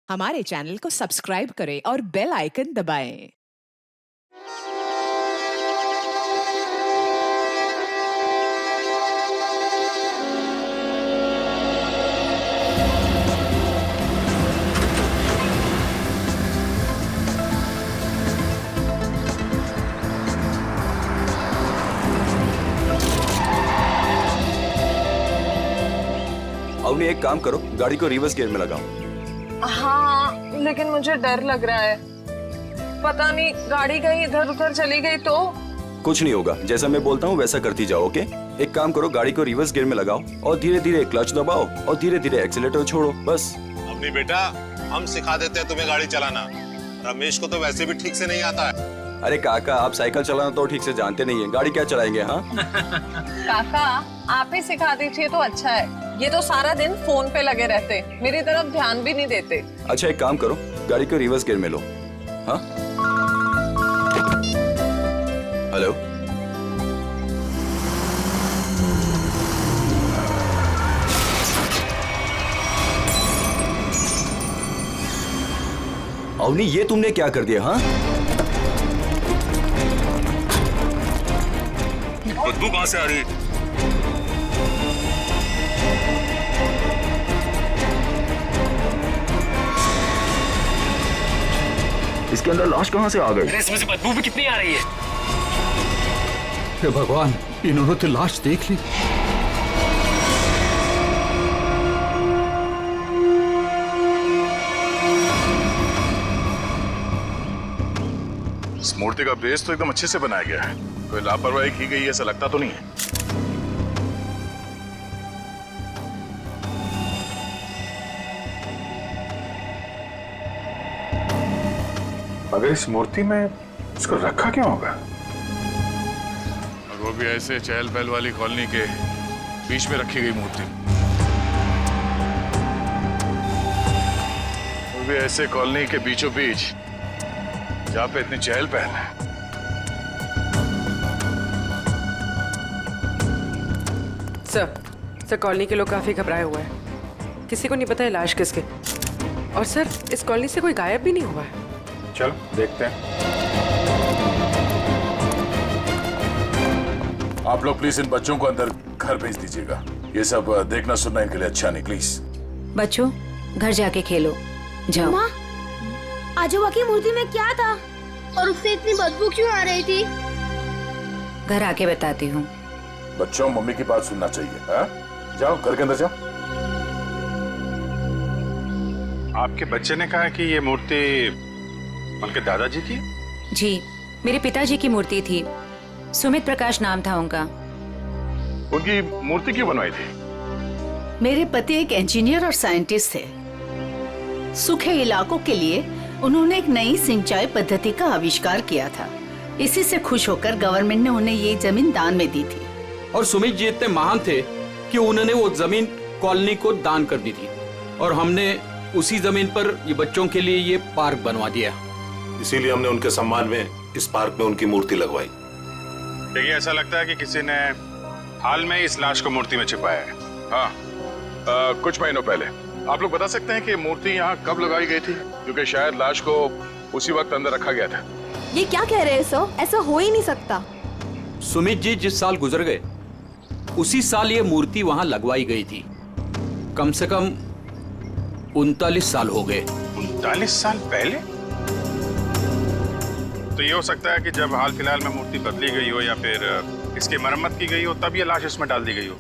हमारे चैनल को सब्सक्राइब करें और बेल आइकन दबाएं। अवनी एक काम करो, गाड़ी को रिवर्स गियर में लगाओ। हाँ, लेकिन मुझे डर लग रहा है। पता नहीं गाड़ी कहीं इधर उधर चली गई तो। कुछ नहीं होगा, जैसा मैं बोलता हूँ वैसा करती जाओ। ओके, एक काम करो, गाड़ी को रिवर्स गियर में लगाओ और धीरे धीरे क्लच दबाओ और धीरे धीरे एक्सीलेटर छोड़ो, बस। अवनी बेटा, हम सिखा देते हैं तुम्हें गाड़ी चलाना। रमेश को तो वैसे भी ठीक से नहीं आता है। अरे काका, आप साइकिल चलाना तो ठीक से जानते नहीं है, गाड़ी क्या चलाएंगे? हाँ काका, आप ही सिखा दीजिए तो अच्छा है। ये तो सारा दिन फोन पे लगे रहते, मेरी तरफ ध्यान भी नहीं देते। अच्छा, एक काम करो, गाड़ी को रिवर्स गियर में लो। हाँ, हेलो, अवनी ये तुमने क्या कर दिया? हाँ, बदबू कहां से आ रही है? इसके अंदर लाश कहाँ से आ गई? इसमें से बदबू भी कितनी आ रही है? हे भगवान, इन्होंने तो लाश देख ली। इस मूर्ति का बेस तो एकदम अच्छे से बनाया गया है। कोई लापरवाही की गई ऐसा लगता तो नहीं है। मगर इस मूर्ति में इसको रखा क्यों होगा? और वो भी ऐसे चहल पहल वाली कॉलोनी के बीच में रखी गई मूर्ति। वो भी ऐसे कॉलोनी के बीचों बीच जहाँ पे इतनी चहल पहल है। सर कॉलोनी के लोग काफी घबराए हुए हैं। किसी को नहीं पता है लाश किसके। और सर, इस कॉलोनी से कोई गायब भी नहीं हुआ है। चलो देखते हैं। आप लोग प्लीज इन बच्चों को अंदर घर भेज दीजिएगा। ये सब देखना सुनना इनके लिए अच्छा नहीं, प्लीज। बच्चों, घर जाके खेलो, जाओ। माँ, आजोबा की मूर्ति में क्या था और उससे इतनी बदबू क्यों आ रही थी? घर आके बताती हूँ। बच्चों, मम्मी की बात सुनना चाहिए। हाँ? जाओ घर के अंदर जाओ। आपके बच्चे ने कहा कि ये मूर्ति उनके दादाजी की? जी, मेरे पिताजी की मूर्ति थी। सुमित प्रकाश नाम था उनका। उनकी मूर्ति क्यों बनवाई थी? मेरे पति एक इंजीनियर और साइंटिस्ट थे। सूखे इलाकों के लिए उन्होंने एक नई सिंचाई पद्धति का आविष्कार किया था। इसी से खुश होकर गवर्नमेंट ने उन्हें ये जमीन दान में दी थी। और सुमित जी इतने महान थे कि उन्होंने वो जमीन कॉलोनी को दान कर दी थी और हमने उसी जमीन पर ये बच्चों के लिए ये पार्क बनवा दिया। इसीलिए हमने उनके सम्मान में इस पार्क में उनकी मूर्ति लगवाई। देखिए, ऐसा लगता है कि किसी ने हाल में इस लाश को मूर्ति में छिपाया है। हाँ, कुछ महीनों पहले। आप लोग बता सकते हैं कि मूर्ति यहाँ कब लगाई गई थी? क्योंकि शायद लाश को उसी वक्त अंदर रखा गया था। ये क्या कह रहे हैं सर? ऐसा हो ही नहीं सकता। सुमित जी जिस साल गुजर गए उसी साल ये मूर्ति वहाँ लगवाई गई थी। कम से कम 39 साल हो गए। 39 साल पहले? तो ये हो सकता है कि जब हाल फिलहाल में मूर्ति बदली गई हो या फिर इसकी मरम्मत की गई हो, तब ये लाश इसमें डाल दी गई हो।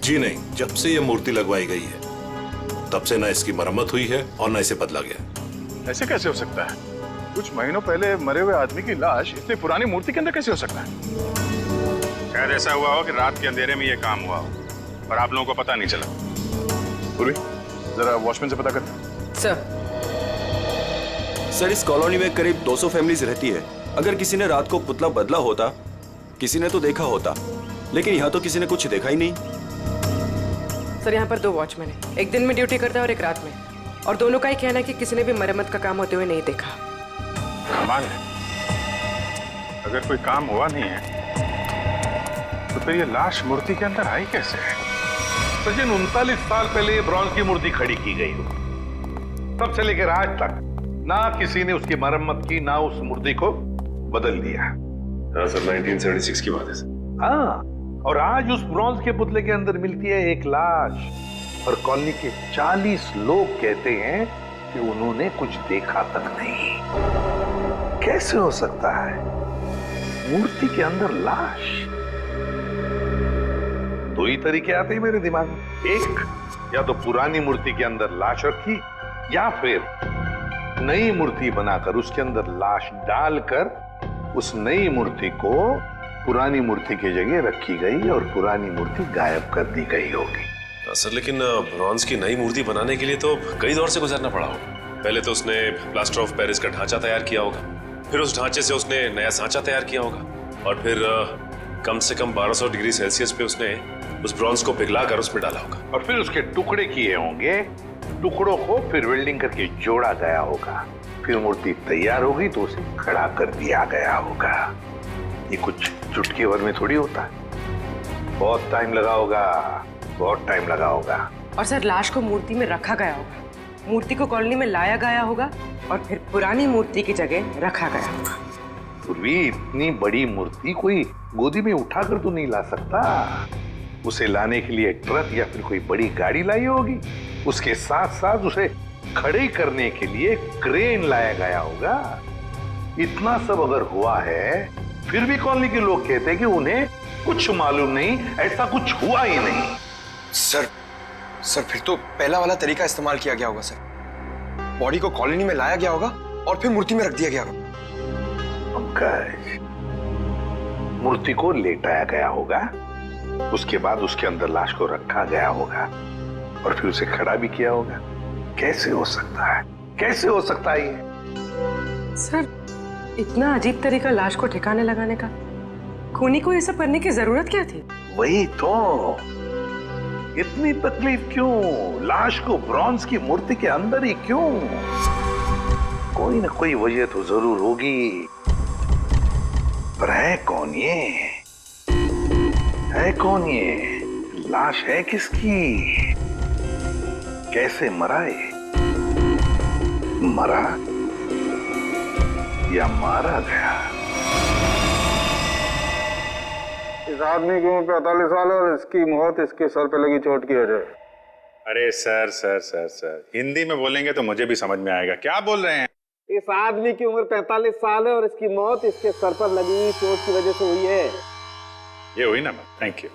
जी नहीं, जब से ये मूर्ति लगवाई गई है तब से ना इसकी मरम्मत हुई है और ना इसे बदला गया। ऐसे कैसे हो सकता है? कुछ महीनों पहले मरे हुए आदमी की लाश इतनी पुरानी मूर्ति के अंदर कैसे हो सकता है? शायद ऐसा हुआ हो कि रात के अंधेरे में ये काम हुआ हो और आप लोगों को पता नहीं चला। पूर्वी, जरा वॉचमैन से पता करते। सर, इस कॉलोनी में करीब 200 फैमिलीज रहती है। अगर किसी ने रात को पुतला बदला होता, किसी ने तो देखा होता, लेकिन यहाँ तो किसी ने कुछ देखा ही नहीं। सर, यहाँ पर 2 वॉचमैन हैं। एक दिन में ड्यूटी करता है और एक रात में, और दोनों का ही कहना है कि किसी ने भी मरम्मत का काम होते हुए नहीं देखा। कमाल है, अगर कोई काम हुआ नहीं है तो फिर ये लाश मूर्ति के अंदर आई कैसे? सचिन 39 साल पहले ये ब्रॉन्ज की मूर्ति खड़ी की गई हो। तब से लेकर आज तक ना किसी ने उसकी मरम्मत की, ना उस मूर्ति को बदल दिया। हाँ सर, 1976 की बात है सर। हाँ, और आज उस ब्रॉन्ज के पुतले के अंदर मिलती है एक लाश, और कॉलोनी के 40 लोग कहते हैं कि उन्होंने कुछ देखा तक नहीं। कैसे हो सकता है मूर्ति के अंदर लाश? दो ही तरीके आते हैं मेरे दिमाग में, एक या तो पुरानी मूर्ति के अंदर लाश रखी, या फिर नई मूर्ति बनाकर उसके अंदर लाश डालकर उस नई मूर्ति को पुरानी मूर्ति की जगह रखी गई और पुरानी मूर्ति गायब कर दी गई होगी। सर लेकिन ब्रॉन्ज की नई मूर्ति बनाने के लिए तो कई दौर से गुजरना पड़ा होगा। पहले तो उसने प्लास्टर ऑफ पेरिस का ढांचा तैयार किया होगा, फिर उस ढांचे से उसने नया सांचा तैयार किया होगा, और फिर कम से कम 1200 डिग्री सेल्सियस पे उसने उस ब्रॉन्ज को पिघला कर उसमें डाला होगा, और फिर उसके टुकड़े किए होंगे। टुकड़ों को फिर वेल्डिंग करके जोड़ा गया होगा, फिर मूर्ति तैयार होगी तो उसे खड़ा कर दिया गया होगा। ये कुछ चुटकी भर में थोड़ी होता है, बहुत टाइम लगा होगा, बहुत टाइम लगा होगा। और सर लाश को मूर्ति में रखा गया होगा, मूर्ति को कॉलोनी में लाया गया होगा, और फिर पुरानी मूर्ति की जगह रखा गया होगा। पूर्वी, इतनी बड़ी मूर्ति कोई गोदी में उठाकर तो नहीं ला सकता। उसे लाने के लिए ट्रक या फिर कोई बड़ी गाड़ी लाई होगी। उसके साथ साथ उसे खड़े करने के लिए क्रेन लाया गया होगा। इतना सब अगर हुआ है, फिर भी कॉलोनी के लोग कहते हैं कि उन्हें कुछ मालूम नहीं, ऐसा कुछ हुआ ही नहीं। सर फिर तो पहला वाला तरीका इस्तेमाल किया गया होगा सर। बॉडी को कॉलोनी में लाया गया होगा और फिर मूर्ति में रख दिया गया होगा। पंकज, मूर्ति को लेटाया गया होगा, उसके बाद उसके अंदर लाश को रखा गया होगा, और फिर उसे खड़ा भी किया होगा। कैसे हो सकता है, कैसे हो सकता है ये? सर इतना अजीब तरीका लाश को ठिकाने लगाने का, खूनी को ये सब करने की जरूरत क्या थी? वही तो, इतनी तकलीफ क्यों? लाश को ब्रॉन्ज की मूर्ति के अंदर ही क्यों? कोई ना कोई वजह तो जरूर होगी, पर है कौन ये? है कौन ये? लाश है किसकी? कैसे मरा ये? मरा या मारा गया? इस आदमी की उम्र 45 साल है और इसकी मौत इसके सर पे लगी चोट की वजह। अरे sir sir sir sir, Hindi में बोलेंगे तो मुझे भी समझ में आएगा। क्या बोल रहे हैं? इस आदमी की उम्र 45 साल है और इसकी मौत इसके सर पर लगी चोट की वजह से हुई है। ये हुई ना? Thank you.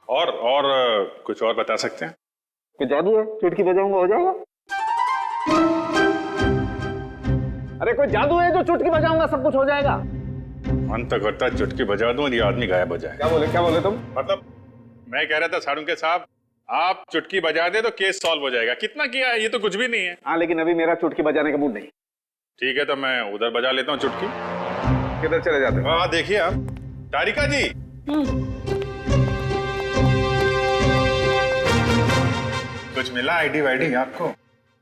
और कुछ और बता सकते हैं? कोई जादू है, चुटकी बजाऊंगा हो जाएगा? अरे कोई जादू है जो चुटकी बजाऊंगा सब कुछ हो जाएगा? मन तो करता है चुटकी बजा दूं और ये आदमी गायब हो जाए। क्या बोले तुम? मतलब मैं कह रहा था साड़ुंके साहब, आप चुटकी बजा दे तो केस सॉल्व हो जाएगा। कितना किया है, ये तो कुछ भी नहीं है। हाँ, लेकिन अभी मेरा चुटकी बजाने का मूड नहीं। ठीक है, तो मैं उधर बजा लेता हूँ चुटकी। किधर चले जाते हो? हाँ देखिए आप, तारिका जी। कुछ मिला आईडी वाईडी आपको?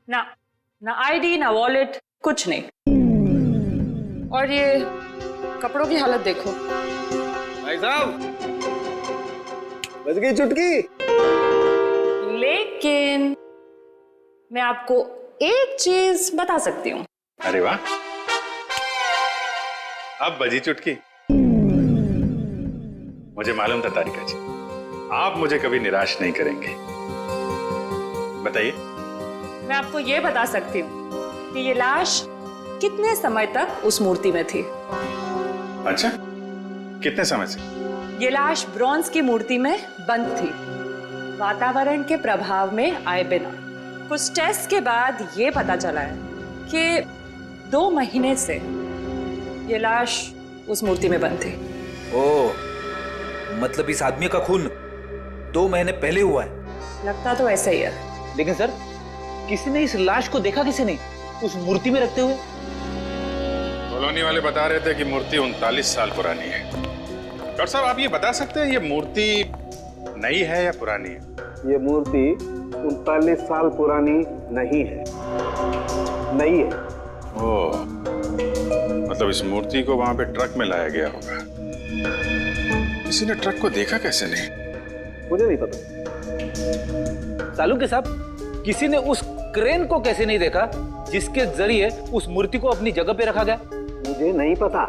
ना आईडी ना वॉलेट, कुछ नहीं। और ये कपड़ों की हालत देखो। भाई साहब, बज गई चुटकी। लेकिन मैं आपको एक चीज बता सकती हूँ। अरे वाह, अब बजी चुटकी। मुझे मालूम था तारिका जी, आप मुझे कभी निराश नहीं करेंगे। बताइए। मैं आपको ये बता सकती हूँ कि ये लाश कितने समय तक उस मूर्ति में थी। अच्छा, कितने समय से? ये लाश ब्रॉन्ज की मूर्ति में बंद थी, वातावरण के प्रभाव में आए बिना। कुछ टेस्ट के बाद ये पता चला है कि 2 महीने से ये लाश उस मूर्ति में बंद थी। ओह, मतलब इस आदमी का खून 2 महीने पहले हुआ है? लगता तो ऐसा ही है। लेकिन सर, किसी ने इस लाश को देखा किसी ने उस मूर्ति में रखते हुए? कॉलोनी वाले बता रहे थे कि मूर्ति 39 साल पुरानी है। डॉक्टर साहब, आप ये बता सकते हैं ये मूर्ति नई है या पुरानी है? ये मूर्ति 39 साल पुरानी नहीं है, नई है। ओह, मतलब इस मूर्ति को वहां पे ट्रक में लाया गया होगा। किसी ने ट्रक को देखा कैसे नहीं? मुझे नहीं पता। सालू के साहब, किसी ने उस क्रेन को कैसे नहीं देखा जिसके जरिए उस मूर्ति को अपनी जगह पे रखा गया? मुझे नहीं पता।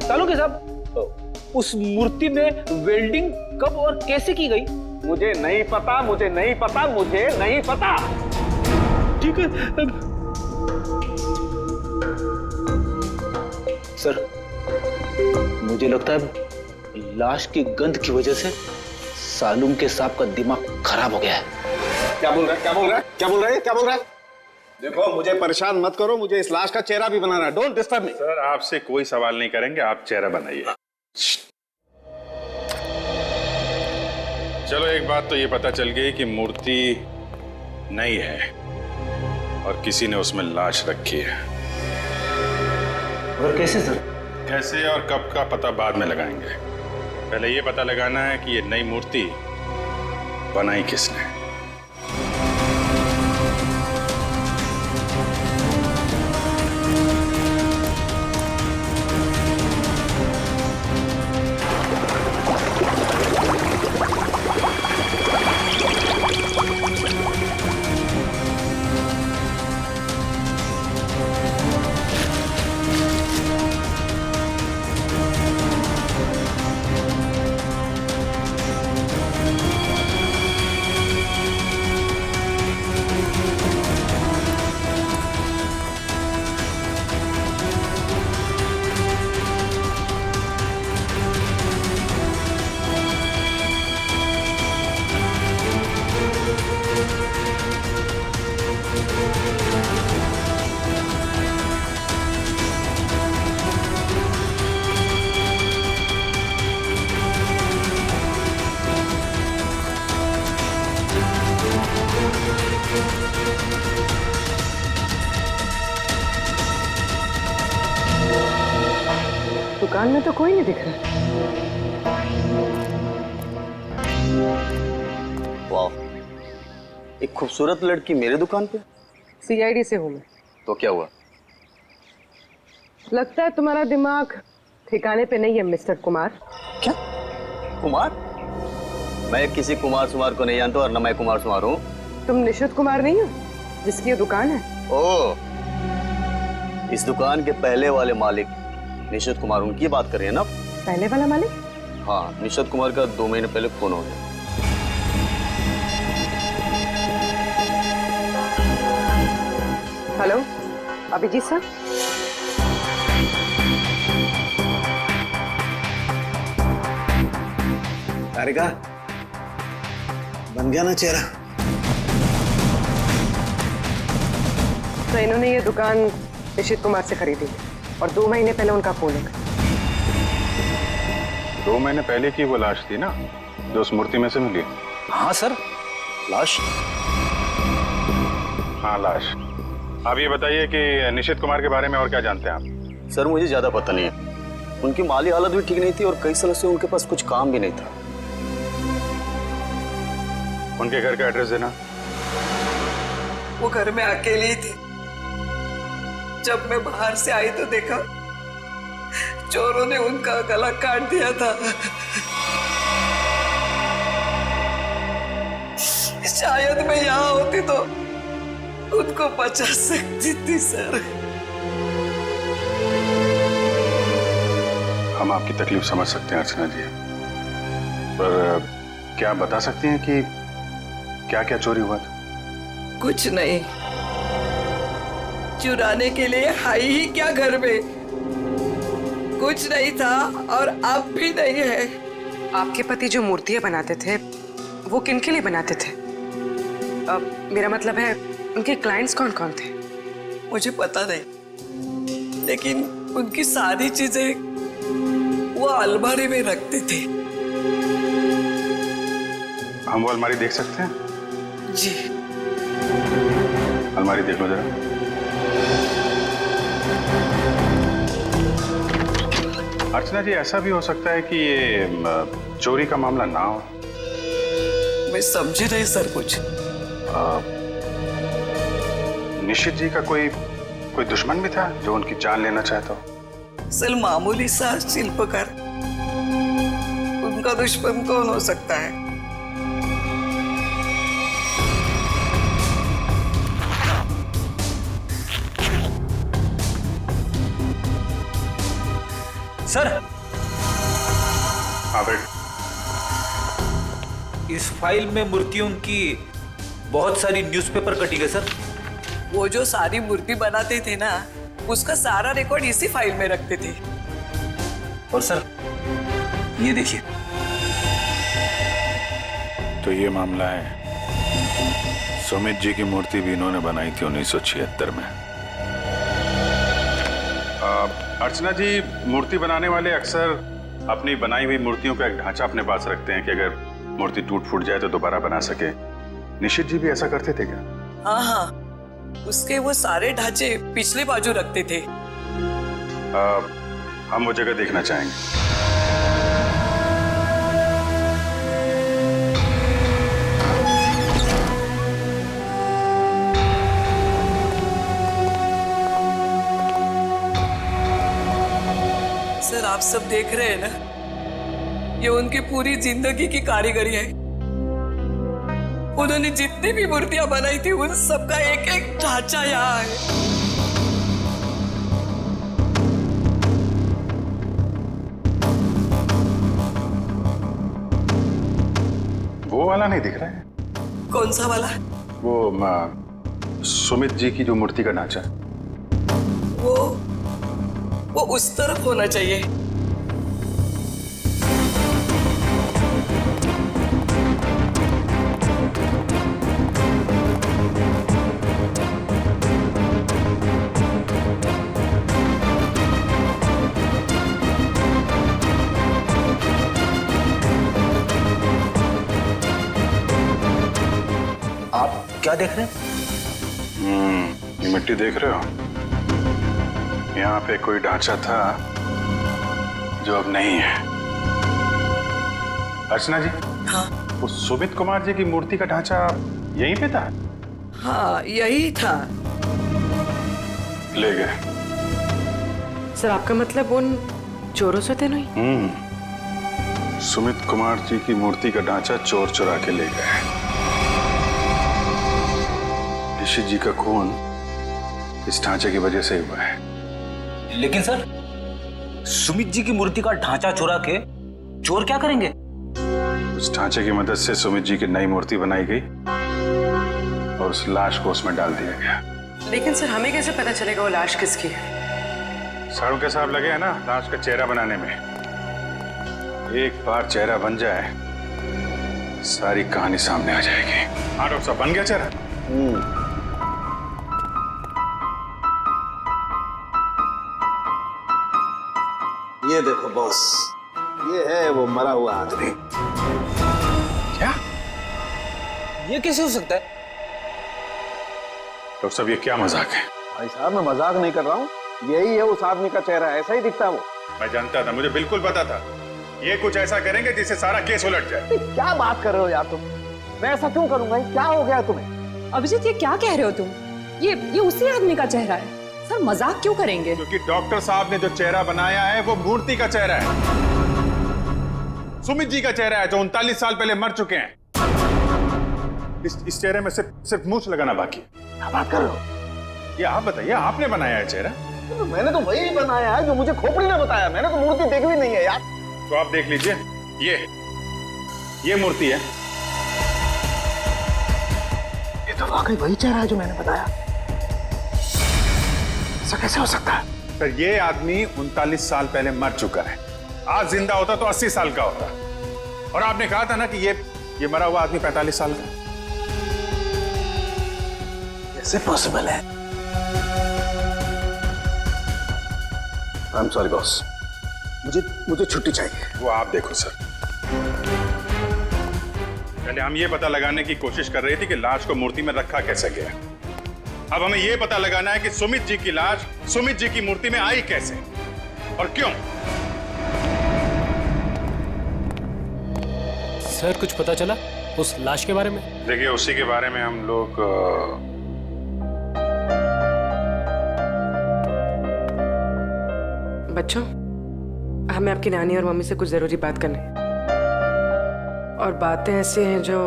तालुके साहब, उस मूर्ति में वेल्डिंग कब और कैसे की गई? मुझे नहीं पता, मुझे नहीं पता, मुझे नहीं पता। ठीक है सर, मुझे लगता है लाश की गंध की वजह से सालूम के साहब का दिमाग खराब हो गया है। क्या बोल रहा है? क्या बोल रहा है? क्या बोल रहा है? क्या बोल रहा है? देखो, मुझे परेशान मत करो, मुझे इस लाश का चेहरा भी बनाना है। Don't disturb me. सर आपसे कोई सवाल नहीं करेंगे, आप चेहरा बनाइए। चलो एक बात तो ये पता चल गई कि मूर्ति नहीं है और किसी ने उसमें लाश रखी है। और कैसे सर? कैसे और कब का पता बाद में लगाएंगे। पहले ये पता लगाना है कि ये नई मूर्ति बनाई किसने। दुकान में तो कोई नहीं दिख रहा। वाह, एक खूबसूरत लड़की मेरे दुकान पे। सीआईडी से हूँ मैं। तो क्या हुआ? लगता है तुम्हारा दिमाग ठिकाने पे नहीं है मिस्टर कुमार। क्या? कुमार? मैं किसी कुमार सुमार को नहीं जानता और न मैं कुमार सुमार हूँ। तुम निशुत कुमार नहीं हो जिसकी ये दुकान है? ओ, इस दुकान के पहले वाले मालिक निशुत कुमार, उनकी बात कर रहे हैं ना? पहले वाला मालिक? हाँ, निशुत कुमार का 2 महीने पहले खून हो गया। Hello, Abhijit sir. तारिका, बन गया ना चेहरा? तो इन्होंने ये दुकान निशित कुमार से खरीदी और 2 महीने पहले उनका खून हो गया। 2 महीने पहले की वो लाश थी ना जो उस मूर्ति में से मिली? हाँ सर, लाश। हाँ लाश। आप ये बताइए कि निशित कुमार के बारे में और क्या जानते हैं आप? सर मुझे ज्यादा पता नहीं है। उनकी माली हालत भी ठीक नहीं थी और कई सालों से उनके पास कुछ काम भी नहीं था। उनके घर का एड्रेस देना। वो घर में अकेली थी। जब मैं बाहर से आई तो देखा चोरों ने उनका गला काट दिया था। शायद मैं यहाँ होती तो उनको बचा सकती थी सर। हम आपकी तकलीफ समझ सकते हैं अर्चना जी, पर क्या आप बता सकती हैं कि क्या क्या चोरी हुआ था? कुछ नहीं, चुराने के लिए है ही क्या घर में? कुछ नहीं था और अब भी नहीं है। आपके पति जो मूर्तियां बनाते थे वो किनके लिए बनाते थे? मेरा मतलब है उनके क्लाइंट्स कौन कौन थे? मुझे पता नहीं, लेकिन उनकी सारी चीजें वो अलमारी में रखते थे। हम वो अलमारी देख सकते हैं? जी। अलमारी देख लो जरा। अर्चना जी, ऐसा भी हो सकता है कि ये चोरी का मामला ना हो। मैं समझी नहीं सर कुछ। निशित जी का कोई दुश्मन भी था जो उनकी जान लेना चाहता हो? सर मामूली सा शिल्पकार, उनका दुश्मन कौन हो सकता है? सर, हाँ बेट, इस फाइल में मूर्तियों की बहुत सारी न्यूज़पेपर कटिंग है सर। वो जो सारी मूर्ति बनाते थे ना, उसका सारा रिकॉर्ड इसी फाइल में रखते थे। और सर ये देखिए, तो ये मामला है। सुमित जी की मूर्ति भी इन्होंने बनाई थी 1976 में। अर्चना जी, मूर्ति बनाने वाले अक्सर अपनी बनाई हुई मूर्तियों का एक ढांचा अपने पास रखते हैं कि अगर मूर्ति टूट फूट जाए तो दोबारा बना सके। निशित जी भी ऐसा करते थे क्या? हाँ हाँ, उसके वो सारे ढांचे पिछले बाजू रखते थे। हम वो जगह देखना चाहेंगे। सर, आप सब देख रहे हैं ना, ये उनकी पूरी जिंदगी की कारीगरी है। उन्होंने जितनी भी मूर्तियां बनाई थी, उन सबका एक एक ढांचा यहाँ है। वो वाला नहीं दिख रहा है? कौन सा वाला? वो सुमित जी की जो मूर्ति का ढांचा, वो उस तरफ होना चाहिए। आप क्या देख रहे हैं? ये मिट्टी देख रहे हो? यहाँ पे कोई ढांचा था जो अब नहीं है। अर्चना जी, हाँ, वो सुमित कुमार जी की मूर्ति का ढांचा यहीं पे था? हाँ, यही था। ले गए? सर, आपका मतलब उन चोरों से थे नहीं? सुमित कुमार जी की मूर्ति का ढांचा चोर चुरा के ले गए। ऋषि जी का खून इस ढांचे की वजह से हुआ है। लेकिन सर, सुमित जी की मूर्ति का ढांचा चुरा के चोर क्या करेंगे? उस ढांचे की मदद से सुमित जी की नई मूर्ति बनाई गई और उस लाश को उसमें डाल दिया गया। लेकिन सर, हमें कैसे पता चलेगा वो लाश किसकी है? साड़ू के साहब लगे हैं ना लाश का चेहरा बनाने में। एक बार चेहरा बन जाए, सारी कहानी सामने आ जाएगी। हाँ डॉक्टर साहब, बन गया चेहरा? ये देखो बॉस, ये है वो मरा हुआ आदमी। क्या? ये कैसे हो सकता है? डॉक्टर साहब, ये क्या मजाक है? भाई साहब, मैं मजाक नहीं कर रहा हूँ, यही है उस आदमी का चेहरा, ऐसा ही दिखता है वो। मैं जानता था, मुझे बिल्कुल पता था ये कुछ ऐसा करेंगे जिससे सारा केस उलट जाए। क्या बात कर रहे हो यार तुम? मैं ऐसा क्यों करूंगा? क्या हो गया तुम्हें? अभिजीत, ये क्या कह रहे हो तुम? ये उसी आदमी का चेहरा है। सर, मजाक क्यों करेंगे? क्योंकि डॉक्टर साहब ने जो चेहरा बनाया है वो मूर्ति का चेहरा है। सुमित जी का चेहरा है जो 39 साल पहले मर चुके हैं। इस चेहरे में सिर्फ मूंछ लगाना बाकी है। क्या बात कर रहे हो? ये आप बताइए, आपने बनाया है चेहरा? तो मैंने तो वही बनाया है जो मुझे खोपड़ी ने बताया। मैंने तो मूर्ति देखी भी नहीं है यार। तो आप देख लीजिए, ये मूर्ति है। ये तो वाकई वही चेहरा है जो मैंने बताया। ऐसा कैसे हो सकता है? सर, ये आदमी 39 साल पहले मर चुका है। आज जिंदा होता तो 80 साल का होता। और आपने कहा था ना कि ये मरा हुआ आदमी 45 साल का। कैसे पॉसिबल है? आई एम सॉरी बॉस, मुझे छुट्टी चाहिए। वो आप देखो सर, पहले हम ये पता लगाने की कोशिश कर रहे थे कि लाश को मूर्ति में रखा कैसे गया। अब हमें ये पता लगाना है कि सुमित जी की लाश सुमित जी की मूर्ति में आई कैसे और क्यों। सर, कुछ पता चला उस लाश के बारे में? देखिए, उसी के बारे में हम लोग बच्चों, हमें आपकी नानी और मम्मी से कुछ जरूरी बात करनी, और बातें ऐसी हैं जो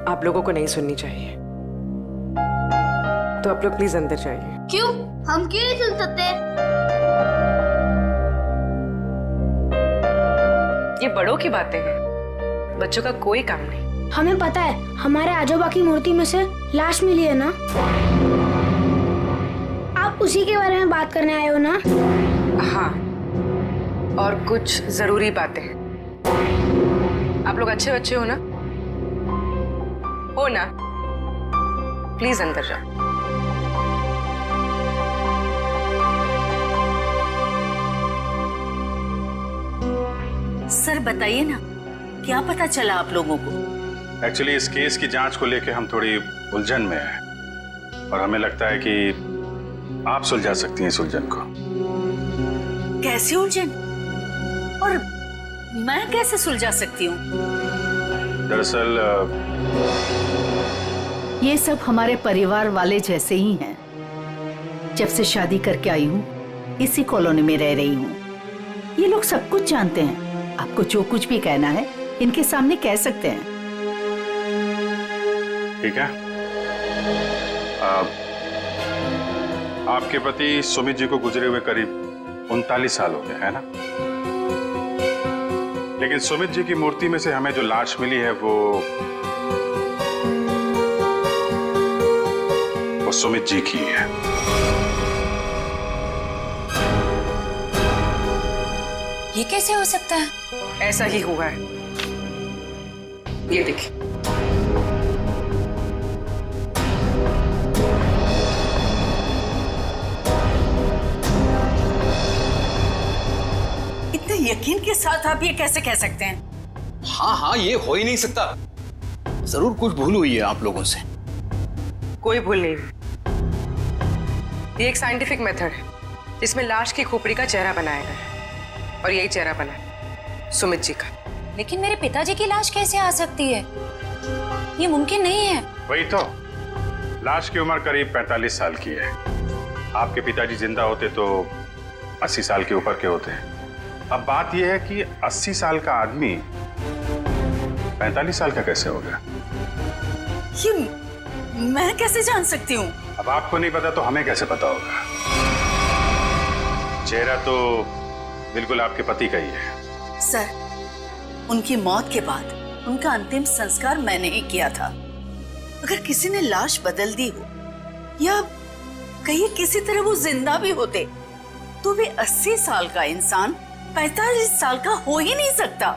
आप लोगों को नहीं सुननी चाहिए। तो आप लोग प्लीज अंदर जाइए। क्यों? हम क्यों नहीं सुन सकते? ये बड़ों की बातें हैं, बच्चों का कोई काम नहीं। हमें पता है, हमारे आजोबा की मूर्ति में से लाश मिली है ना। आप उसी के बारे में बात करने आए हो ना? हाँ, और कुछ जरूरी बातें हैं। आप लोग अच्छे बच्चे हो ना? हो ना? प्लीज अंदर जाओ। सर बताइए ना, क्या पता चला आप लोगों को? एक्चुअली इस केस की जांच को लेके हम थोड़ी उलझन में हैं और हमें लगता है कि आप सुलझा सकती हैं इस उलझन को। कैसी उलझन? और मैं कैसे सुलझा सकती हूँ? दरअसल ये सब हमारे परिवार वाले जैसे ही हैं। जब से शादी करके आई हूँ, इसी कॉलोनी में रह रही हूँ। ये लोग सब कुछ जानते हैं। आपको जो कुछ भी कहना है इनके सामने कह सकते हैं। ठीक है। आपके पति सुमित जी को गुजरे हुए करीब 39 साल हो गए, है ना? लेकिन सुमित जी की मूर्ति में से हमें जो लाश मिली है वो सुमित जी की है। ये कैसे हो सकता है? ऐसा ही हुआ है। ये देखिए। इतने यकीन के साथ आप ये कैसे कह सकते हैं? हाँ, ये हो ही नहीं सकता। जरूर कुछ भूल हुई है आप लोगों से। कोई भूल नहीं। ये एक साइंटिफिक मेथड है जिसमें लाश की खोपड़ी का चेहरा बनाया गया है और यही चेहरा बना है सुमित जी का। लेकिन मेरे पिताजी की लाश कैसे आ सकती है? ये मुमकिन नहीं है। वही तो, लाश की उम्र करीब 45 साल की है। आपके पिताजी जिंदा होते तो 80 साल के ऊपर के होते हैं। अब बात यह है कि 80 साल का आदमी 45 साल का कैसे हो गया? ये मैं कैसे जान सकती हूँ? अब आपको नहीं पता तो हमें कैसे पता होगा? चेहरा तो बिल्कुल आपके पति का ही है। सर, उनकी मौत के बाद उनका अंतिम संस्कार मैंने ही किया था। अगर किसी ने लाश बदल दी हो या कहीं किसी तरह वो जिंदा भी होते तो वे 80 साल का इंसान 45 साल का हो ही नहीं सकता।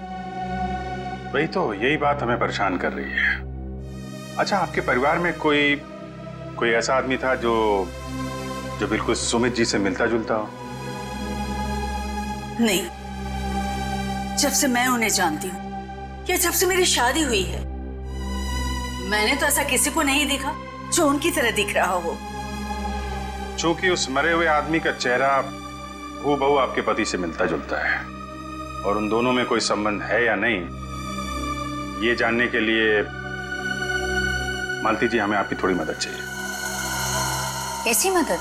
वही तो, यही बात हमें परेशान कर रही है। अच्छा, आपके परिवार में कोई ऐसा आदमी था जो बिल्कुल सुमित जी से मिलता जुलता हो? नहीं, जब से मैं उन्हें जानती हूँ या जब से मेरी शादी हुई है, मैंने तो ऐसा किसी को नहीं देखा जो उनकी तरह दिख रहा हो। चूंकि उस मरे हुए आदमी का चेहरा हूबहू आपके पति से मिलता जुलता है और उन दोनों में कोई संबंध है या नहीं, ये जानने के लिए मालती जी हमें आपकी थोड़ी मदद चाहिए। कैसी मदद?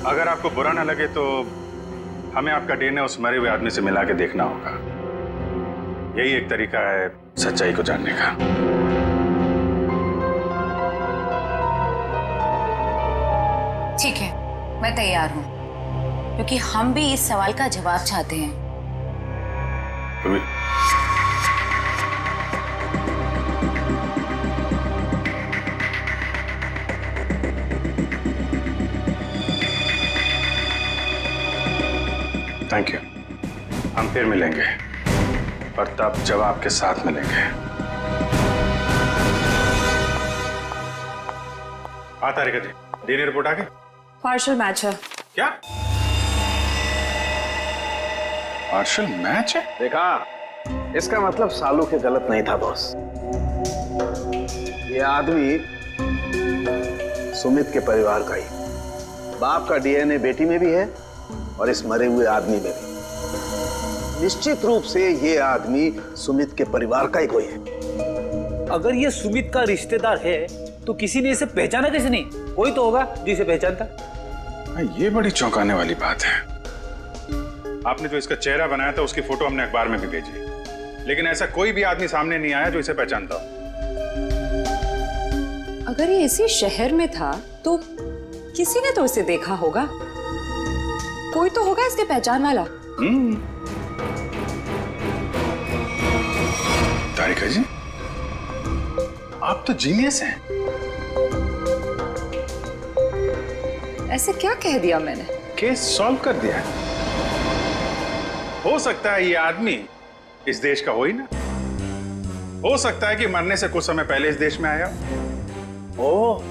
अगर आपको बुरा ना लगे तो हमें आपका डीएनए उस मरे हुए आदमी से मिला के देखना होगा। यही एक तरीका है सच्चाई को जानने का। ठीक है, मैं तैयार हूँ, क्योंकि हम भी इस सवाल का जवाब चाहते हैं। Thank you. हम फिर मिलेंगे और तब जवाब के साथ मिलेंगे। तारिका जी, डीएनए रिपोर्ट आ गई? पार्शियल मैच है। क्या पार्शियल मैच है? देखा, इसका मतलब सालू के गलत नहीं था बॉस। ये आदमी सुमित के परिवार का ही। बाप का डीएनए बेटी में भी है और इस मरे हुए आदमी में भी। निश्चित रूप से ये आदमी सुमित के परिवार का ही कोई है। अगर ये सुमित का रिश्तेदार है तो किसी ने इसे पहचाना कैसे नहीं? कोई तो होगा जो इसे पहचानता। ये बड़ी चौंकाने वाली बात है। आपने जो इसका चेहरा बनाया था उसकी फोटो हमने अखबार में भी भेजी, लेकिन ऐसा कोई भी आदमी सामने नहीं आया जो इसे पहचानता हो। अगर ये इसी शहर में था तो किसी ने तो इसे देखा होगा। कोई तो होगा इसके पहचान वाला। तारिका जी, आप तो जीनियस हैं। ऐसे क्या कह दिया मैंने? केस सॉल्व कर दिया। हो सकता है ये आदमी इस देश का हो ही ना। हो सकता है कि मरने से कुछ समय पहले इस देश में आया। ओह,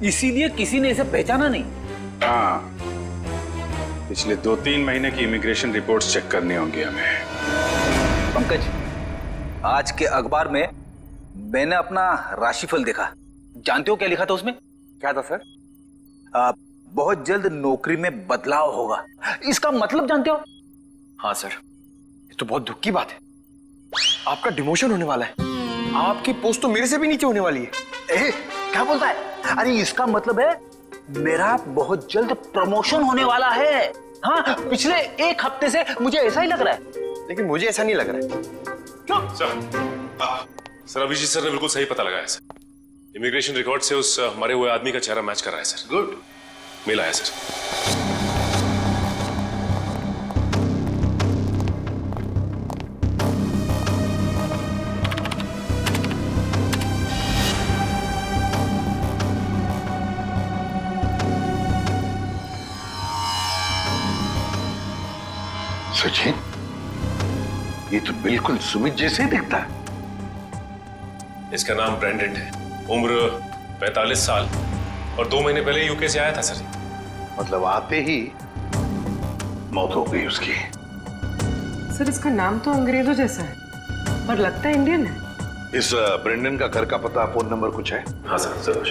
इसीलिए किसी ने इसे पहचाना नहीं। हाँ, पिछले 2-3 महीने की इमिग्रेशन रिपोर्ट्स चेक करनी होंगी हमें। पंकज, आज के अखबार में मैंने अपना राशिफल देखा। जानते हो क्या लिखा था उसमें? क्या था सर? बहुत जल्द नौकरी में बदलाव होगा। इसका मतलब जानते हो? हाँ सर, ये तो बहुत दुख की बात है। आपका डिमोशन होने वाला है। आपकी पोस्ट तो मेरे से भी नीचे होने वाली है। क्या बोलता है? अरे इसका मतलब है मेरा बहुत जल्द प्रमोशन होने वाला है। हाँ, पिछले 1 हफ्ते से मुझे ऐसा ही लग रहा है। लेकिन मुझे ऐसा नहीं लग रहा है। क्यों? सर अभिजीत सर ने बिल्कुल सही पता लगाया सर। इमिग्रेशन रिकॉर्ड से उस मरे हुए आदमी का चेहरा मैच कर रहा है सर। गुड, मिला है सर। सचिन, ये तो बिल्कुल सुमित जैसे ही दिखता है। इसका नाम ब्रेंडन है, उम्र 45 साल और 2 महीने पहले यूके से आया था सर। मतलब आते ही मौत हो गई उसकी। सर इसका नाम तो अंग्रेजों जैसा है पर लगता है इंडियन है। इस ब्रेंडन का घर का पता, फोन नंबर कुछ है? हाँ सर, जरूर।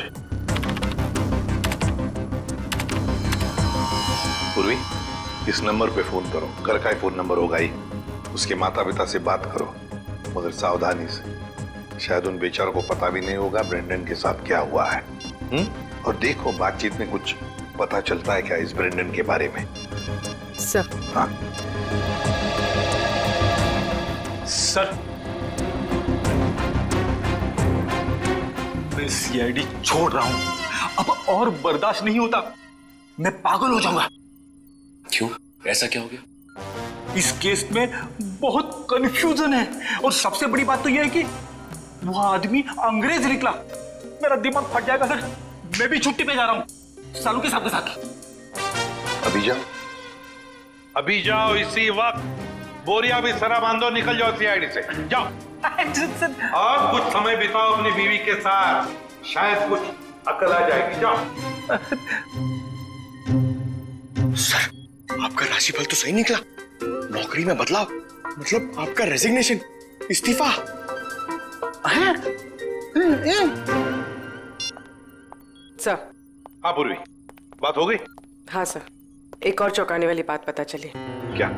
पूर्वी, इस नंबर पे फोन करो। घर का ही फोन नंबर होगा ही। उसके माता पिता से बात करो, मगर सावधानी से। शायद उन बेचारों को पता भी नहीं होगा ब्रेंडन के साथ क्या हुआ है। और देखो बातचीत में कुछ पता चलता है क्या इस ब्रेंडन के बारे में। सर। हाँ सर, मैं सीआईडी छोड़ रहा हूं। अब और बर्दाश्त नहीं होता। मैं पागल हो जाऊंगा। क्यों? ऐसा क्या हो गया? इस केस में बहुत कंफ्यूजन है और सबसे बड़ी बात तो यह है कि वो आदमी अंग्रेज निकला। मेरा दिमाग फट जाएगा सर। मैं भी छुट्टी पे जा रहा हूं सालू के साथ के साथ। अभी जाओ, अभी जाओ इसी वक्त। बोरिया भी सरा बांधो, निकल जाओ सीआईडी से। जाओ और कुछ समय बिताओ अपनी बीवी के साथ, शायद कुछ अकल आ जाएगी। जाओ। सर, आपका राशिफल तो सही निकला। नौकरी में बदलाव मतलब आपका रेजिग्नेशन, इस्तीफा। सर। हाँ पूर्वी, बात हो गई? हाँ सर, एक और चौंकाने वाली बात पता चली। क्या?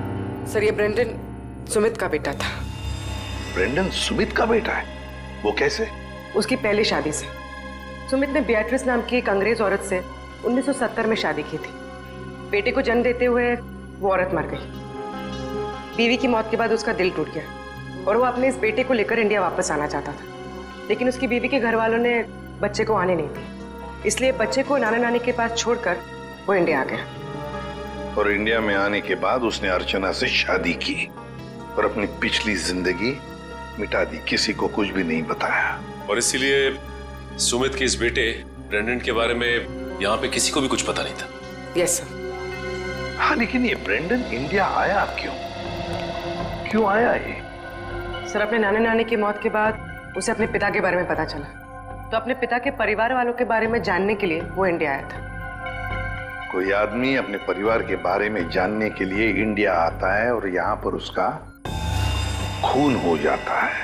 सर, ये ब्रेंडन सुमित का बेटा था। ब्रेंडन सुमित का बेटा है? वो कैसे? उसकी पहली शादी से। सुमित ने बियाट्रिस नाम की एक अंग्रेज औरत से 1970 में शादी की थी। बेटे को जन्म देते हुए वो औरत मर गई। बीवी की मौत के बाद उसका दिल टूट गया और वो अपने इस बेटे को लेकर इंडिया वापस आना चाहता था, लेकिन उसकी बीवी के घर वालों ने बच्चे को आने नहीं दी। इसलिए बच्चे को नाना नानी के पास छोड़कर वो इंडिया आ गया। और इंडिया में आने के बाद उसने अर्चना से शादी की और अपनी पिछली जिंदगी मिटा दी। किसी को कुछ भी नहीं बताया। और इसीलिए सुमित के इस बेटे ब्रेंडन के बारे में यहाँ पे किसी को भी कुछ पता नहीं था। Yes sir. हाँ, लेकिन ये ब्रेंडन इंडिया आया क्यों? क्यों आया ये? सर, अपने नाना नानी की मौत के बाद उसे अपने पिता के बारे में पता चला, तो अपने पिता के परिवार वालों के बारे में जानने के लिए वो इंडिया आया था। कोई आदमी अपने परिवार के बारे में जानने के लिए इंडिया आता है और यहाँ पर उसका खून हो जाता है।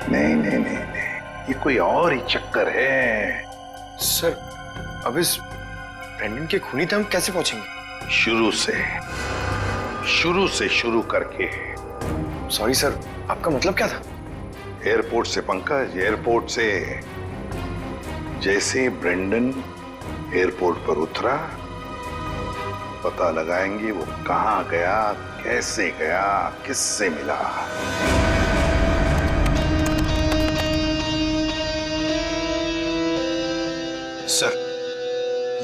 नहीं नहीं नहीं नहीं, ये कोई और ही चक्कर है। सर, अब इस ब्रेंडन के खूनी तक हम कैसे पहुंचेंगे? शुरू से शुरू करके। सॉरी सर, आपका मतलब क्या था? एयरपोर्ट से पंकज, एयरपोर्ट से। जैसे ब्रेंडन एयरपोर्ट पर उतरा, पता लगाएंगे वो कहां गया, कैसे गया, किससे मिला। सर,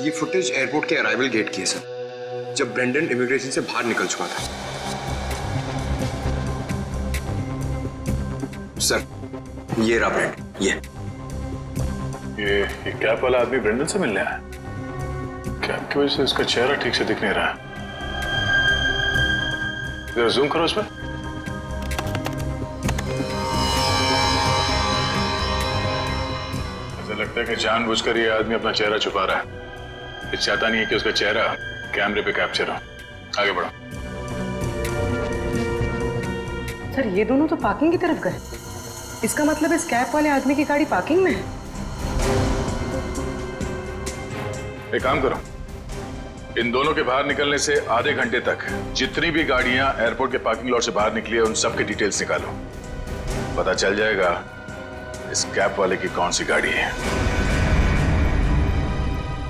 ये फुटेज एयरपोर्ट के अराइवल गेट की है सर, जब ब्रेंडन इमिग्रेशन से बाहर निकल चुका था। सर ये रहा ब्रेंड, ये कैप वाला आदमी ब्रेंडन से मिलने आया। कैप की वजह से उसका चेहरा ठीक से दिख नहीं रहा। जरा जूम करो उसमें। ऐसा लगता है कि जानबूझकर ये आदमी अपना चेहरा छुपा रहा है। ये चाहता नहीं है कि उसका चेहरा कैमरे पे कैप्चर हो। आगे बढ़ो। सर ये दोनों तो पार्किंग की तरफ गए। इसका मतलब इस कैप वाले आदमी की गाड़ी पार्किंग में है। एक काम करो, इन दोनों के बाहर निकलने से आधे घंटे तक जितनी भी गाड़ियां एयरपोर्ट के पार्किंग लॉट से बाहर निकली है उन सब के डिटेल्स निकालो। पता चल जाएगा इस कैप वाले की कौन सी गाड़ी है।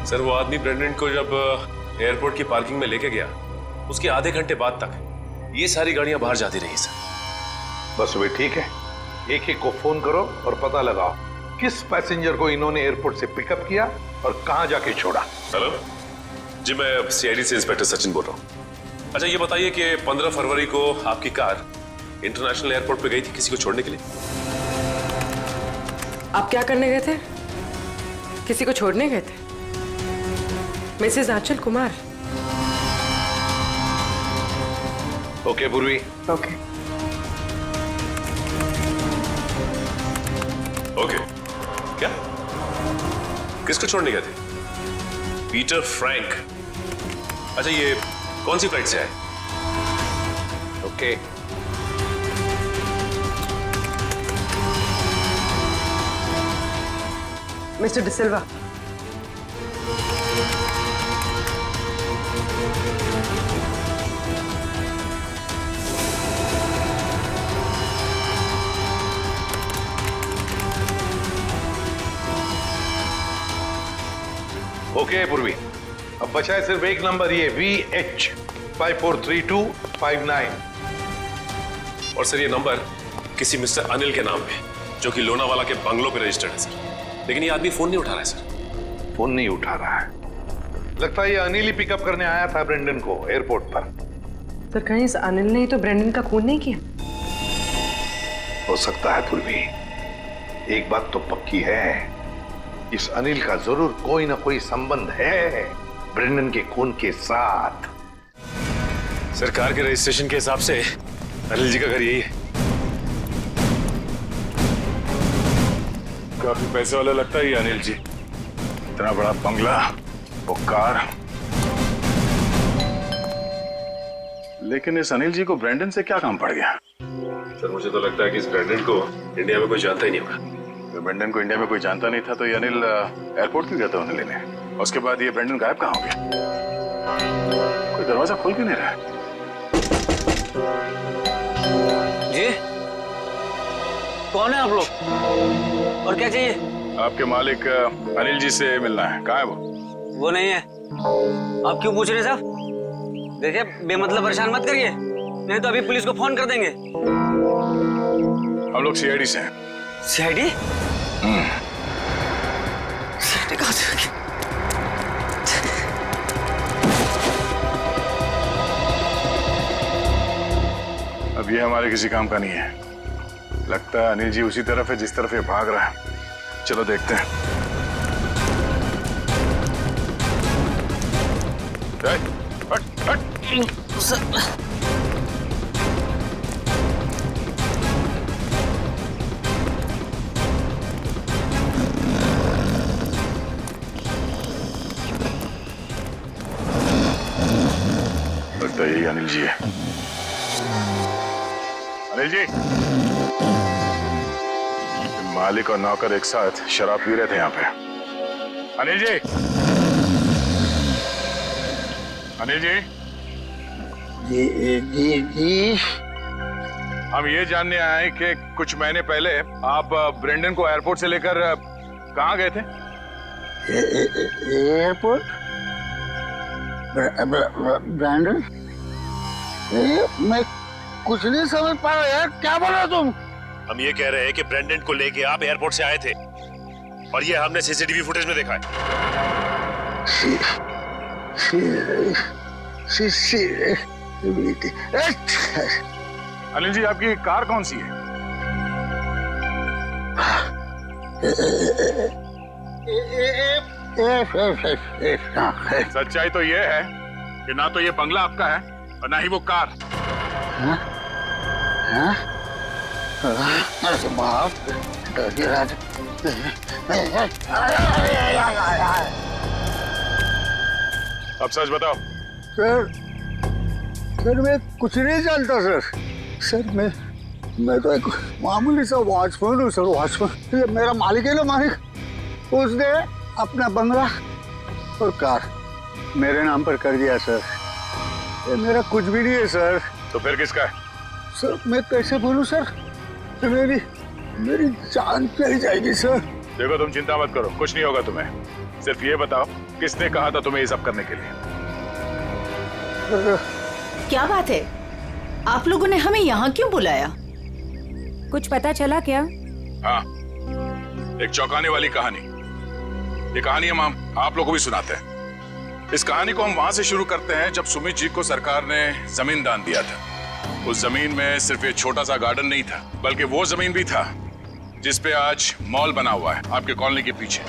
सर वो आदमी ब्रेंडन को जब एयरपोर्ट की पार्किंग में लेके गया उसके आधे घंटे बाद तक ये सारी गाड़ियां बाहर जाती रही सर। बस वे ठीक है, एक एक को फोन करो और पता लगाओ किस पैसेंजर को इन्होंने एयरपोर्ट से पिकअप किया और कहां जाके छोड़ा। हेलो जी, मैं सीआईडी से इंस्पेक्टर सचिन बोल रहा हूँ। अच्छा ये बताइए कि 15 फरवरी को आपकी कार इंटरनेशनल एयरपोर्ट पे गई थी किसी को छोड़ने के लिए? आप क्या करने गए थे? किसी को छोड़ने गए थे? मिसेस आंचल कुमार। ओके पूर्वी। Okay okay. क्या? किसको छोड़ने गए थे? Peter Frank. अच्छा ये कौन सी फ्लाइट से आए? ओके मिस्टर डिसिल्वा, ओके पूर्वी, अब बचा है सिर्फ एक नंबर, ये VH 543259। और सर ये नंबर किसी मिस्टर अनिल के नाम पे जो कि लोनावाला के बंगलों पे रजिस्टर्ड है सर। लेकिन ये आदमी फोन नहीं उठा रहा है सर। फोन नहीं उठा रहा है, लगता है ये अनिल ही पिकअप करने आया था ब्रेंडन को एयरपोर्ट पर। सर कहीं इस अनिल ने ही तो ब्रेंडन का खून नहीं किया? हो सकता है पूर्वी, एक बात तो पक्की है, इस अनिल का जरूर कोई ना कोई संबंध है ब्रेंडन के खून के साथ। सरकार के रजिस्ट्रेशन के हिसाब से अनिल जी का घर यही है। काफी पैसे वाला लगता है ये अनिल जी। इतना बड़ा बंगला, वो कार। लेकिन इस अनिल जी को ब्रेंडन से क्या काम पड़ गया? सर मुझे तो लगता है कि इस ब्रेंडन को इंडिया में कोई जानता ही नहीं होगा। तो ब्रेंडन को इंडिया में कोई जानता नहीं था तो ये अनिल एयरपोर्ट क्यों गया था उन्हें लेने? उसके बाद ये ब्रेंडन गायब कहाँ हो गया? कोई दरवाजा खोल क्यों नहीं रहा? जी कौन है आप लोग और क्या चाहिए? आपके मालिक अनिल जी से मिलना है। कहाँ है वो? वो नहीं है। आप क्यों पूछ रहे हैं साहब? देखिए बेमतलब परेशान मत करिए, नहीं तो अभी पुलिस को फोन कर देंगे। हम लोग सीआईडी से हैं। सीआईडी? सीआईडी कहाँ से? अब ये हमारे किसी काम का नहीं है। लगता है अनिल जी उसी तरफ है जिस तरफ ये भाग रहा है। चलो देखते हैं। हट, हट। लगता है यही अनिल जी है। अनिल जी, मालिक और नौकर एक साथ शराब पी रहे थे यहाँ पे। अनिल जी, अनिल जी, जी। हम ये जानने आए कि कुछ महीने पहले आप ब्रेंडन को एयरपोर्ट से लेकर कहाँ गए थे? एयरपोर्ट? ब्रेंडन? मैं कुछ नहीं समझ पा रहा यार, क्या बोल रहे हो तुम? हम ये कह रहे हैं कि ब्रेंडन को लेके आप एयरपोर्ट से आए थे और ये हमने सीसीटीवी फुटेज में देखा है। अनिल जी, आपकी कार कौन सी है? सच्चाई तो ये है कि ना तो ये बंगला आपका है और ना ही वो कार। अब सच बताओ। सर मैं कुछ नहीं जानता सर मैं तो एक मामूली सा वॉचमैन हूँ सर। वॉचमैन, ये मेरा मालिक है ना, मालिक, उसने अपना बंगला और कार मेरे नाम पर कर दिया सर। ये मेरा कुछ भी नहीं है सर। तो फिर किसका है? सर मैं कैसे बोलूं सर, मेरी जान चली जाएगी सर। देखो तुम चिंता मत करो, कुछ नहीं होगा तुम्हें। सिर्फ ये बताओ किसने कहा था तुम्हें ये सब करने के लिए? क्या बात है, आप लोगों ने हमें यहाँ क्यों बुलाया? कुछ पता चला क्या? हाँ, एक चौंकाने वाली कहानी। ये कहानी हम आप लोगों को भी सुनाते हैं। इस कहानी को हम वहां से शुरू करते हैं जब सुमित जी को सरकार ने जमीन दान दिया था। उस जमीन में सिर्फ एक छोटा सा गार्डन नहीं था, बल्कि वो जमीन भी था जिसपे आज मॉल बना हुआ है आपके कॉलोनी के पीछे।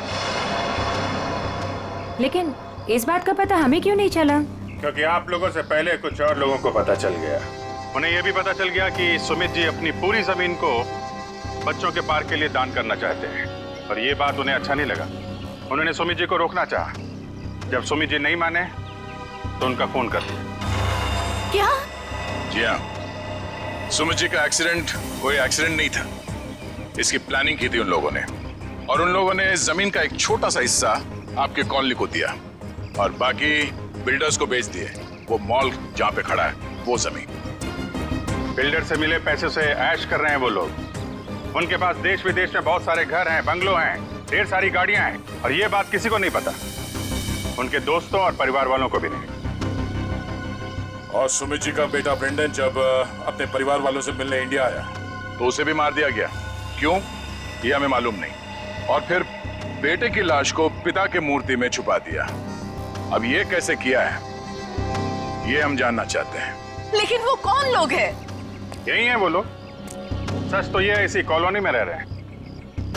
लेकिन इस बात का पता हमें क्यों नहीं चला? क्योंकि आप लोगों से पहले कुछ और लोगों को पता चल गया। उन्हें यह भी पता चल गया कि सुमित जी अपनी पूरी जमीन को बच्चों के पार्क के लिए दान करना चाहते हैं, और ये बात उन्हें अच्छा नहीं लगा। उन्होंने सुमित जी को रोकना चाहा। जब सुमित जी नहीं माने तो उनका फोन कर दिया। क्या? जी हाँ, सुमित जी का एक्सीडेंट कोई एक्सीडेंट नहीं था। इसकी प्लानिंग की थी उन लोगों ने, और उन लोगों ने जमीन का एक छोटा सा हिस्सा आपके कॉलोनी को दिया और बाकी बिल्डर्स को बेच दिए। वो मॉल जहाँ पे खड़ा है वो जमीन। बिल्डर से मिले पैसे से ऐश कर रहे हैं वो लोग। उनके पास देश विदेश में बहुत सारे घर हैं, बंगलो हैं, ढेर सारी गाड़ियां हैं, और ये बात किसी को नहीं पता, उनके दोस्तों और परिवार वालों को भी नहीं। और सुमित जी का बेटा ब्रेंडन जब अपने परिवार वालों से मिलने इंडिया आया तो उसे भी मार दिया गया। क्यों, ये हमें मालूम नहीं। और फिर बेटे की लाश को पिता के मूर्ति में छुपा दिया। अब ये कैसे किया है ये हम जानना चाहते हैं। लेकिन वो कौन लोग हैं? यही है वो लोग। सच तो ये इसी कॉलोनी में रह रहे हैं,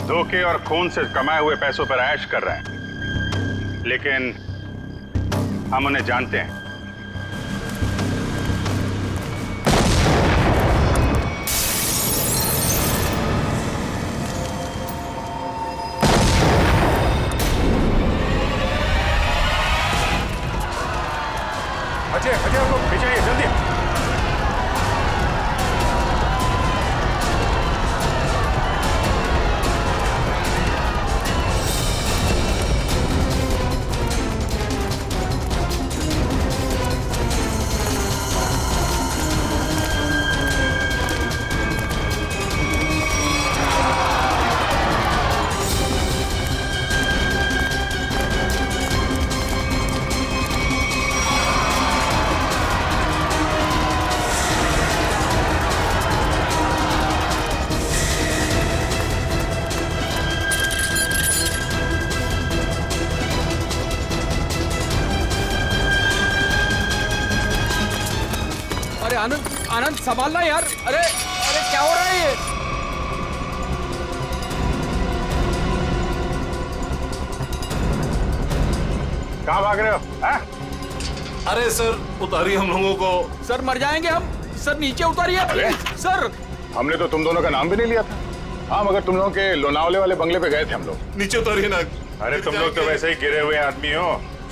धोखे और खून से कमाए हुए पैसों पर ऐश कर रहे हैं, लेकिन हम उन्हें जानते हैं। अजय अजय लोग पीछे आइए जल्दी। आनंद संभालना यार। अरे अरे क्या हो रहा है ये? कहाँ भाग रहे हो? अरे सर उतारिए हम लोगों को। सर मर जाएंगे हम। सर नीचे उतारिए प्लीज। सर हमने तो तुम दोनों का नाम भी नहीं लिया था। हाँ, मगर तुम लोगों के लोनावले वाले बंगले पे गए थे हम लोग। नीचे उतारिए ना। अरे तुम लोग तो वैसे ही गिरे हुए आदमी हो।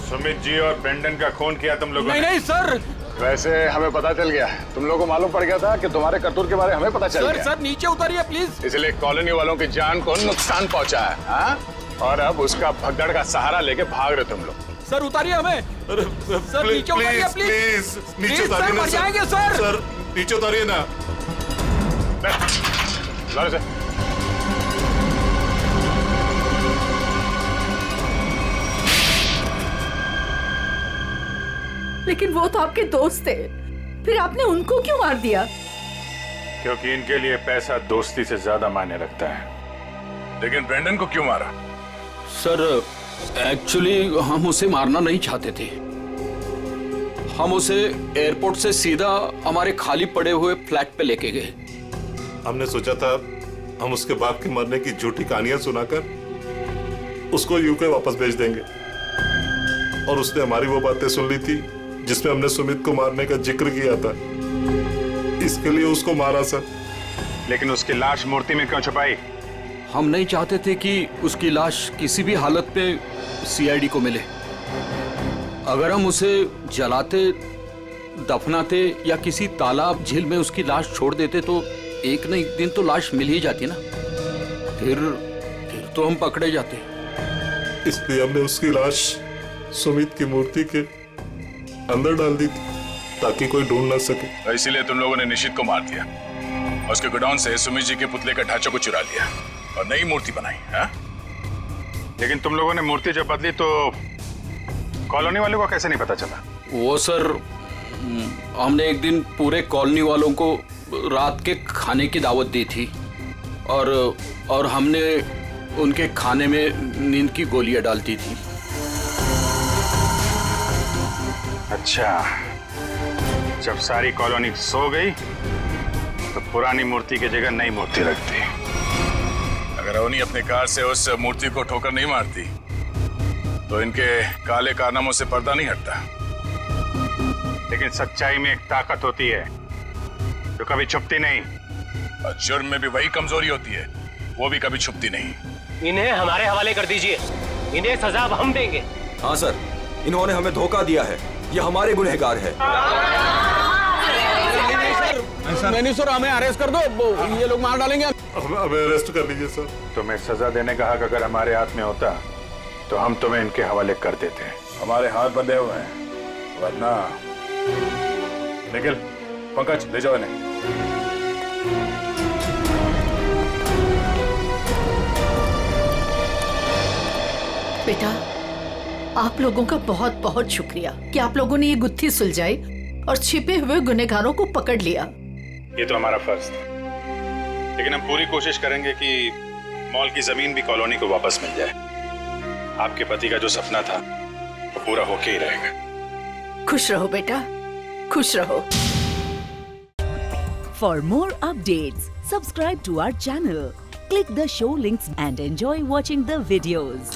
सुमित जी और ब्रेंडन का खून किया तुम लोगों ने। नहीं सर, वैसे हमें पता चल गया, तुम लोगों को मालूम पड़ गया था कि तुम्हारे करतूत के बारे में हमें पता चल गया। सर नीचे उतारिए प्लीज। इसलिए कॉलोनी वालों की जान को नुकसान पहुंचा है। हाँ? और अब उसका भगदड़ का सहारा लेके भाग रहे तुम लोग। सर उतारिए हमें। सर नीचे उतारिए प्लीज। नीचे उतारिए ना। मर जाएंगे सर। सर नीचे उतारिए ना। से लेकिन वो तो आपके दोस्त थे, फिर आपने उनको क्यों मार दिया? क्योंकि इनके लिए पैसा दोस्ती से ज्यादा मायने रखता है। लेकिन ब्रेंडन को क्यों मारा? सर एक्चुअली हम उसे मारना नहीं चाहते थे। हम उसे एयरपोर्ट से सीधा हमारे खाली पड़े हुए फ्लैट पे लेके गए। हमने सोचा था हम उसके बाप के मरने की झूठी कहानियां सुनाकर उसको यूके वापस भेज देंगे। और उसने हमारी वो बातें सुन ली थी जिसमें हमने सुमित को मारने का जिक्र किया था, इसके लिए उसको मारा सर। लेकिन उसकी लाश मूर्ति में क्यों छुपाई? हम नहीं चाहते थे कि उसकी लाश किसी भी हालत में सीआईडी को मिले। अगर हम उसे जलाते, दफनाते या किसी तालाब झील में उसकी लाश छोड़ देते तो एक न एक दिन तो लाश मिल ही जाती ना, फिर तो हम पकड़े जाते। इसलिए हमने उसकी लाश सुमित की मूर्ति के अंदर डाल दी थी ताकि कोई ढूंढ ना सके। तो इसीलिए तुम लोगों ने निशित को मार दिया और उसके गोडाउन से सुमित जी के पुतले का ढांचा को चुरा लिया और नई मूर्ति बनाई। हाँ? लेकिन तुम लोगों ने मूर्ति जब बदली तो कॉलोनी वालों को कैसे नहीं पता चला? वो सर, हमने एक दिन पूरे कॉलोनी वालों को रात के खाने की दावत दी थी और हमने उनके खाने में नींद की गोलियां डालती थी। अच्छा, जब सारी कॉलोनी सो गई तो पुरानी मूर्ति की जगह नई मूर्ति रख दी। अगर अवनी अपने कार से उस मूर्ति को ठोकर नहीं मारती तो इनके काले कारनामों से पर्दा नहीं हटता। लेकिन सच्चाई में एक ताकत होती है जो कभी छुपती नहीं, और जुर्म में भी वही कमजोरी होती है, वो भी कभी छुपती नहीं। इन्हें हमारे हवाले कर दीजिए, इन्हें सजा अब हम देंगे। हाँ सर, इन्होंने हमें धोखा दिया है, ये हमारे गुनहगार है। नहीं सर, हमें अरेस्ट कर दो, ये लोग मार डालेंगे। हमें अरेस्ट कर लीजिए सर। तुम्हें सजा देने का हक अगर हमारे हाथ में होता तो हम तुम्हें इनके हवाले कर देते। हमारे हाथ बंधे हुए हैं, वरना निखिल, पंकज ले जाओ इन्हें। बेटा, आप लोगों का बहुत बहुत शुक्रिया कि आप लोगों ने ये गुत्थी सुलझाई और छिपे हुए गुनहगारों को पकड़ लिया। ये तो हमारा फर्ज था, लेकिन हम पूरी कोशिश करेंगे कि मॉल की जमीन भी कॉलोनी को वापस मिल जाए। आपके पति का जो सपना था वो पूरा होके ही रहेगा। खुश रहो बेटा, खुश रहो। For more updates, subscribe to our channel, click the show links and enjoy watching the videos.